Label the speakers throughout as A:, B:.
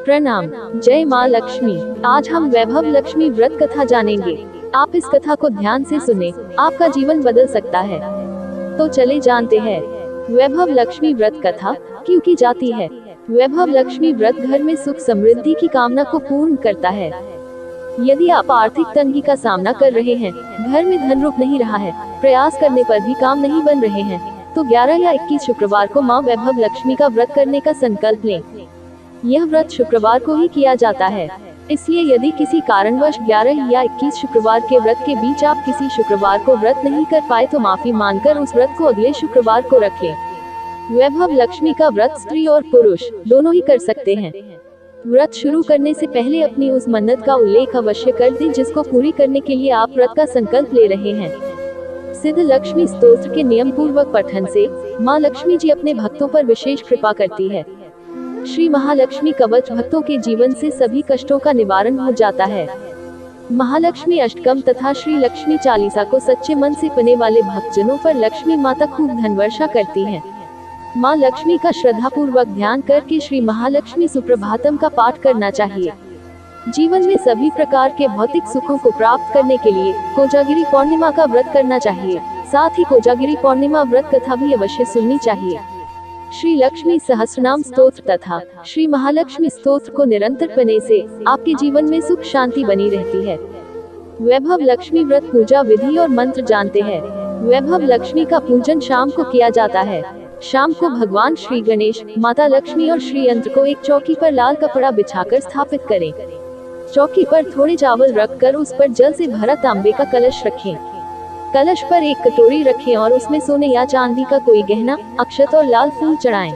A: प्रणाम। जय माँ लक्ष्मी। आज हम वैभव लक्ष्मी व्रत कथा जानेंगे। आप इस कथा को ध्यान से सुने, आपका जीवन बदल सकता है। तो चले जानते हैं वैभव लक्ष्मी व्रत कथा क्यों की जाती है। वैभव लक्ष्मी व्रत घर में सुख समृद्धि की कामना को पूर्ण करता है। यदि आप आर्थिक तंगी का सामना कर रहे हैं, घर में धन रुक नहीं रहा है, प्रयास करने पर भी काम नहीं बन रहे हैं, तो 11 या 21 शुक्रवार को माँ वैभव लक्ष्मी का व्रत करने का संकल्प लें। यह व्रत शुक्रवार को ही किया जाता है, इसलिए यदि किसी कारणवश 11 या 21 शुक्रवार के व्रत के बीच आप किसी शुक्रवार को व्रत नहीं कर पाए तो माफी मांगकर उस व्रत को अगले शुक्रवार को रखें। वैभव लक्ष्मी का व्रत स्त्री और पुरुष दोनों ही कर सकते हैं। व्रत शुरू करने से पहले अपनी उस मन्नत का उल्लेख अवश्य कर दें जिसको पूरी करने के लिए आप व्रत का संकल्प ले रहे हैं। सिद्ध लक्ष्मी स्तोत्र के नियम पूर्वक पठन से माँ लक्ष्मी जी अपने भक्तों पर विशेष कृपा करती है। श्री महालक्ष्मी कवच भक्तों के जीवन से सभी कष्टों का निवारण हो जाता है। महालक्ष्मी अष्टकम तथा श्री लक्ष्मी चालीसा को सच्चे मन से पढ़ने वाले भक्तजनों पर लक्ष्मी माता खूब धन वर्षा करती हैं। माँ लक्ष्मी का श्रद्धा पूर्वक ध्यान करके श्री महालक्ष्मी सुप्रभातम का पाठ करना चाहिए। जीवन में सभी प्रकार के भौतिक सुखों को प्राप्त करने के लिए कोजागिरी पूर्णिमा का व्रत करना चाहिए। साथ ही कोजागिरी पूर्णिमा व्रत कथा भी अवश्य सुननी चाहिए। श्री लक्ष्मी सहस्रनाम स्तोत्र तथा श्री महालक्ष्मी स्तोत्र को निरंतर पढ़ने से आपके जीवन में सुख शांति बनी रहती है। वैभव लक्ष्मी व्रत पूजा विधि और मंत्र जानते हैं। वैभव लक्ष्मी का पूजन शाम को किया जाता है। शाम को भगवान श्री गणेश, माता लक्ष्मी और श्री यंत्र को एक चौकी पर लाल कपड़ा बिछाकर स्थापित करें। चौकी पर थोड़े चावल रखकर उस पर जल से भरा तांबे का कलश रखें। कलश पर एक कटोरी रखें और उसमें सोने या चांदी का कोई गहना, अक्षत और लाल फूल चढ़ाएं।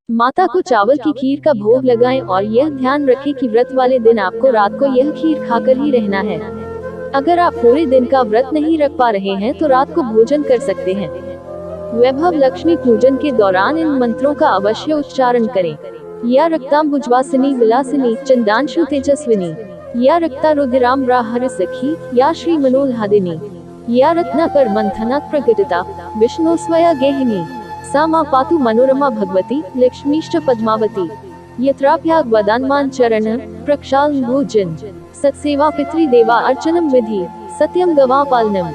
A: माता को चावल की खीर का भोग लगाएं और यह ध्यान रखें कि व्रत वाले दिन आपको रात को यह खीर खाकर ही रहना है। अगर आप पूरे दिन का व्रत नहीं रख पा रहे हैं तो रात को भोजन कर सकते हैं। वैभव लक्ष्मी पूजन के दौरान इन मंत्रों का अवश्य उच्चारण करें। या रक्तांबुजवासिनी विलासिनी चंदांशु तेजस्विनी, या रक्ता रुधिराम्रा हर सखी, या श्री मनोल्हादिनी, या रत्नाकर मंथनात् प्रकटिता विष्णु स्वया गेहिनी, सा मा पातु मनोरमा भगवती लक्ष्मीश्च पद्मावती। यत्राभ्याग वदान्मान चरण प्रक्षाल भोजन सत्सेवा पितृदेवा अर्चनम विधि सत्यम गवा पालनम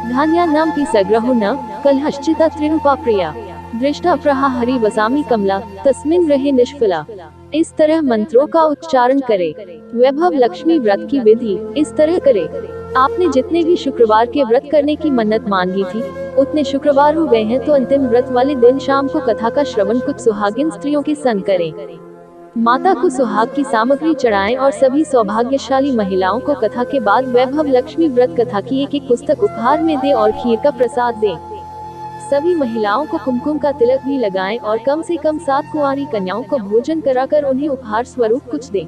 A: धान्यानां पि सग्रहो न कलहश्चिता त्रिरूपा प्रिया दृष्टा प्रहा हरि वसामी कमला तस्मिन् रहे निष्फला। इस तरह मंत्रों का उच्चारण करें। वैभव लक्ष्मी व्रत की विधि इस तरह करें। आपने जितने भी शुक्रवार के व्रत करने की मन्नत मांगी थी उतने शुक्रवार हो गए हैं तो अंतिम व्रत वाले दिन शाम को कथा का श्रवण कुछ सुहागिन स्त्रियों के संग करें। माता को सुहाग की सामग्री चढ़ाएं और सभी सौभाग्यशाली महिलाओं को कथा के बाद वैभव लक्ष्मी व्रत कथा की एक पुस्तक उपहार में दें और खीर का प्रसाद दें। सभी महिलाओं को कुमकुम का तिलक भी लगाएं और कम से कम 7 कुंवारी कन्याओं को भोजन कराकर उन्हें उपहार स्वरूप कुछ दें।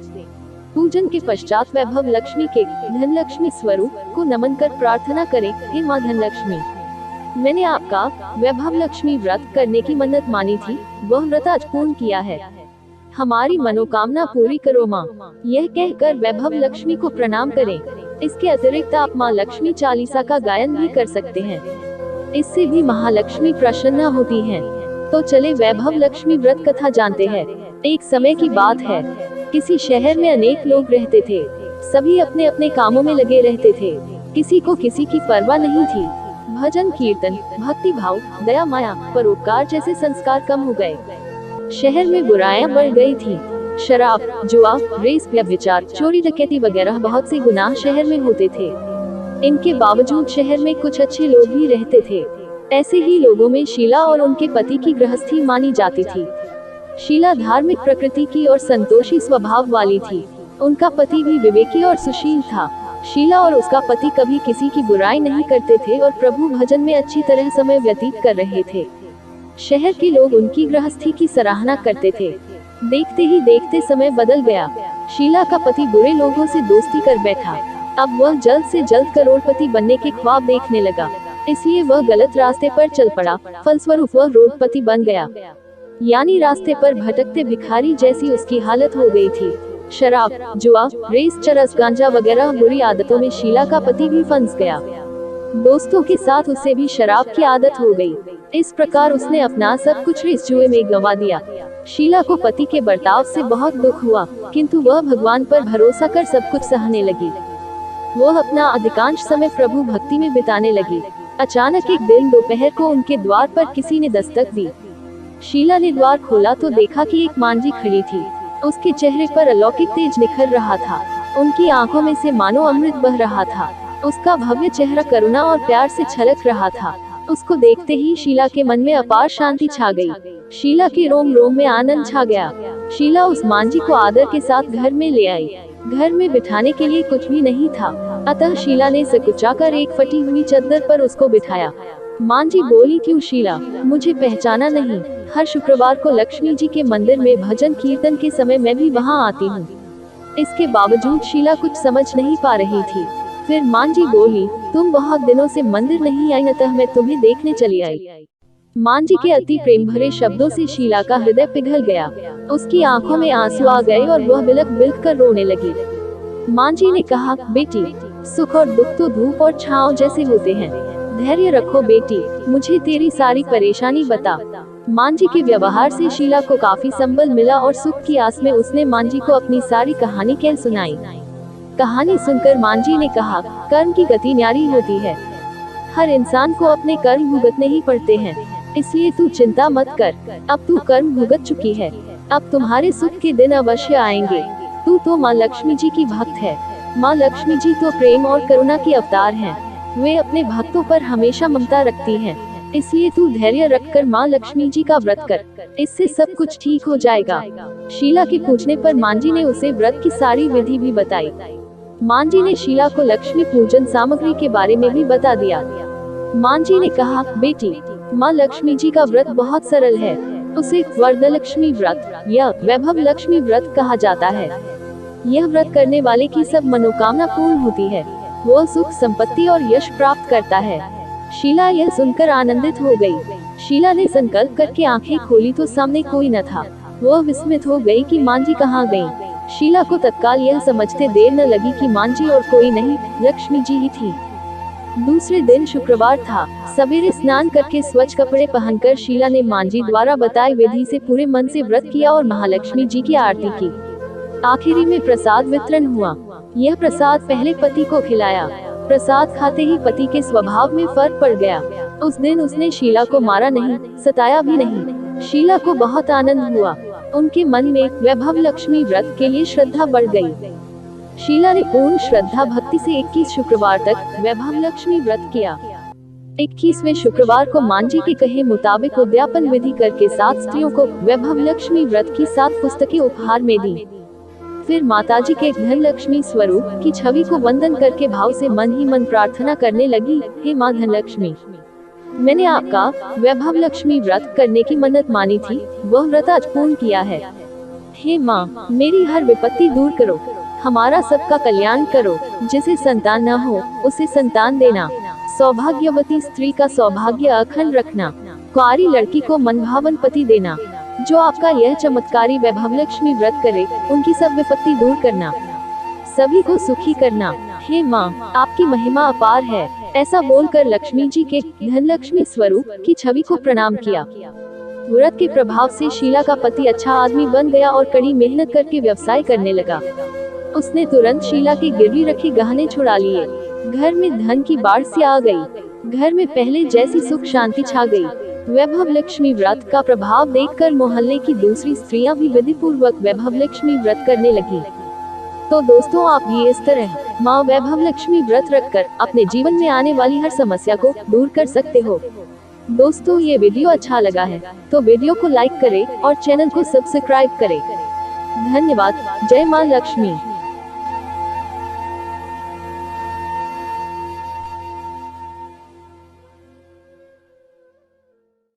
A: पूजन के पश्चात वैभव लक्ष्मी के धन लक्ष्मी स्वरूप को नमन कर प्रार्थना करें, हे माँ धन लक्ष्मी, मैंने आपका वैभव लक्ष्मी व्रत करने की मन्नत मानी थी, वह व्रत आज पूर्ण किया है। हमारी मनोकामना पूरी करो माँ। यह कहकर वैभव लक्ष्मी को प्रणाम करें। इसके अतिरिक्त आप माँ लक्ष्मी चालीसा का गायन भी कर सकते हैं, इससे भी महालक्ष्मी प्रसन्न होती हैं। तो चले वैभव लक्ष्मी व्रत कथा जानते हैं। एक समय की बात है, किसी शहर में अनेक लोग रहते थे। सभी अपने अपने कामों में लगे रहते थे, किसी को किसी की परवाह नहीं थी। भजन कीर्तन, भक्ति भाव, दया माया, परोपकार जैसे संस्कार कम हो गए। शहर में बुराइयां बढ़ गई थी। शराब, जुआ, रेस, व्यभिचार, चोरी डकैती वगैरह बहुत से गुनाह शहर में होते थे। इनके बावजूद शहर में कुछ अच्छे लोग भी रहते थे। ऐसे ही लोगों में शीला और उनके पति की गृहस्थी मानी जाती थी। शीला धार्मिक प्रकृति की और संतोषी स्वभाव वाली थी। उनका पति भी विवेकी और सुशील था। शीला और उसका पति कभी किसी की बुराई नहीं करते थे और प्रभु भजन में अच्छी तरह समय व्यतीत कर रहे थे। शहर के लोग उनकी गृहस्थी की सराहना करते थे। देखते ही देखते समय बदल गया। शीला का पति बुरे लोगों से दोस्ती कर बैठा। अब वह जल्द से जल्द करोड़पति बनने के ख्वाब देखने लगा, इसलिए वह गलत रास्ते पर चल पड़ा। फलस्वरूप वह रोडपति बन गया, यानी रास्ते पर भटकते भिखारी जैसी उसकी हालत हो गई थी। शराब, जुआ, रेस, चरस, गांजा वगैरह बुरी आदतों में शीला का पति भी फंस गया। दोस्तों के साथ उसे भी शराब की आदत हो गई। इस प्रकार उसने अपना सब कुछ रेस जुए में गंवा दिया। शीला को पति के बर्ताव से बहुत दुख हुआ, किंतु वह भगवान पर भरोसा कर सब कुछ सहने लगी। वह अपना अधिकांश समय प्रभु भक्ति में बिताने लगी। अचानक एक दिन दोपहर को उनके द्वार पर किसी ने दस्तक दी। शीला ने द्वार खोला तो देखा कि एक मांझी खड़ी थी। उसके चेहरे पर अलौकिक तेज निखर रहा था। उनकी आंखों में से मानो अमृत बह रहा था। उसका भव्य चेहरा करुणा और प्यार से छलक रहा था। उसको देखते ही शीला के मन में अपार शांति छा गई। शीला के रोम रोम में आनंद छा गया। शीला उस मांझी को आदर के साथ घर में ले आई। घर में बिठाने के लिए कुछ भी नहीं था, अतः शीला ने सकुचाकर एक फटी हुई चद्दर पर उसको बिठाया। मांझी बोली, क्यों शीला, मुझे पहचाना नहीं? हर शुक्रवार को लक्ष्मी जी के मंदिर में भजन कीर्तन के समय मैं भी वहां आती हूँ। इसके बावजूद शीला कुछ समझ नहीं पा रही थी। फिर मांझी बोली, तुम बहुत दिनों से मंदिर नहीं आई, अतः मैं तुम्हें देखने चली आई। मांझी के अति प्रेम भरे शब्दों से शीला का हृदय पिघल गया। उसकी आंखों में आंसू आ गए और वह बिलख बिलख कर रोने लगी। मांझी ने कहा, बेटी, सुख और दुख तो धूप और छांव जैसे होते हैं। धैर्य रखो बेटी, मुझे तेरी सारी परेशानी बता। मांझी के व्यवहार से शीला को काफी संबल मिला और सुख की आस में उसने मांझी को अपनी सारी कहानी कह सुनाई। कहानी सुनकर मांझी ने कहा, कर्म की गति न्यारी होती है। हर इंसान को अपने कर्म भुगतने ही पड़ते हैं, इसलिए तू चिंता मत कर। अब तू कर्म भुगत चुकी है, अब तुम्हारे सुख के दिन अवश्य आएंगे। तू तो माँ लक्ष्मी जी की भक्त है। माँ लक्ष्मी जी तो प्रेम और करुणा की अवतार हैं। वे अपने भक्तों पर हमेशा ममता रखती हैं। इसलिए तू धैर्य रखकर माँ लक्ष्मी जी का व्रत कर, इससे सब कुछ ठीक हो जाएगा। शीला के पूछने पर मांझी ने उसे व्रत की सारी विधि भी बताई। मांझी ने शीला को लक्ष्मी पूजन सामग्री के बारे में भी बता दिया। मांझी ने कहा, बेटी, माँ लक्ष्मी जी का व्रत बहुत सरल है। उसे वरदलक्ष्मी व्रत या वैभव लक्ष्मी व्रत कहा जाता है। यह व्रत करने वाले की सब मनोकामना पूर्ण होती है। वह सुख, संपत्ति और यश प्राप्त करता है। शीला यह सुनकर आनंदित हो गई। शीला ने संकल्प करके आंखें खोली तो सामने कोई न था। वह विस्मित हो गई कि मांझी कहाँ गई। शीला को तत्काल यह समझते देर न लगी कि मांझी और कोई नहीं, लक्ष्मी जी ही थी। दूसरे दिन शुक्रवार था। सवेरे स्नान करके स्वच्छ कपड़े पहनकर शीला ने मांझी द्वारा बताई विधि से पूरे मन से व्रत किया और महालक्ष्मी जी की आरती की। आखिरी में प्रसाद वितरण हुआ। यह प्रसाद पहले पति को खिलाया। प्रसाद खाते ही पति के स्वभाव में फर्क पड़ गया। उस दिन उसने शीला को मारा नहीं, सताया भी नहीं। शीला को बहुत आनंद हुआ। उनके मन में वैभव लक्ष्मी व्रत के लिए श्रद्धा बढ़ गई। शीला ने पूर्ण श्रद्धा भक्ति से 21 शुक्रवार तक वैभव लक्ष्मी व्रत किया। 21वें शुक्रवार को मांझी के कहे मुताबिक उद्यापन विधि करके 7 स्त्रियों को वैभव लक्ष्मी व्रत की 7 पुस्तकें उपहार में दी। फिर माताजी के धन लक्ष्मी स्वरूप की छवि को वंदन करके भाव से मन ही मन प्रार्थना करने लगी, हे माँ धनलक्ष्मी, मैंने आपका वैभव लक्ष्मी व्रत करने की मन्नत मानी थी, वह व्रत आज पूर्ण किया है। हे माँ, मेरी हर विपत्ति दूर करो, हमारा सबका कल्याण करो। जिसे संतान न हो उसे संतान देना, सौभाग्यवती स्त्री का सौभाग्य अखंड रखना, कुंवारी लड़की को मनभावन पति देना। जो आपका यह चमत्कारी वैभव लक्ष्मी व्रत करे, उनकी सब विपत्ति दूर करना, सभी को सुखी करना। हे माँ, आपकी महिमा अपार है। ऐसा बोलकर लक्ष्मी जी के धनलक्ष्मी स्वरूप की छवि को प्रणाम किया। व्रत के प्रभाव से शीला का पति अच्छा आदमी बन गया और कड़ी मेहनत करके व्यवसाय करने लगा। उसने तुरंत शीला के गिरवी रखे गहने छुड़ा लिए। घर में धन की बाढ़ सी आ गई। घर में पहले जैसी सुख शांति छा गई। वैभव लक्ष्मी व्रत का प्रभाव देखकर मोहल्ले की दूसरी स्त्रियां भी विधि पूर्वक वैभव लक्ष्मी व्रत करने लगी। तो दोस्तों, आप भी इस तरह माँ वैभव लक्ष्मी व्रत रखकर अपने जीवन में आने वाली हर समस्या को दूर कर सकते हो। दोस्तों, ये वीडियो अच्छा लगा है तो वीडियो को लाइक करें और चैनल को सब्सक्राइब करें। धन्यवाद। जय माँ लक्ष्मी।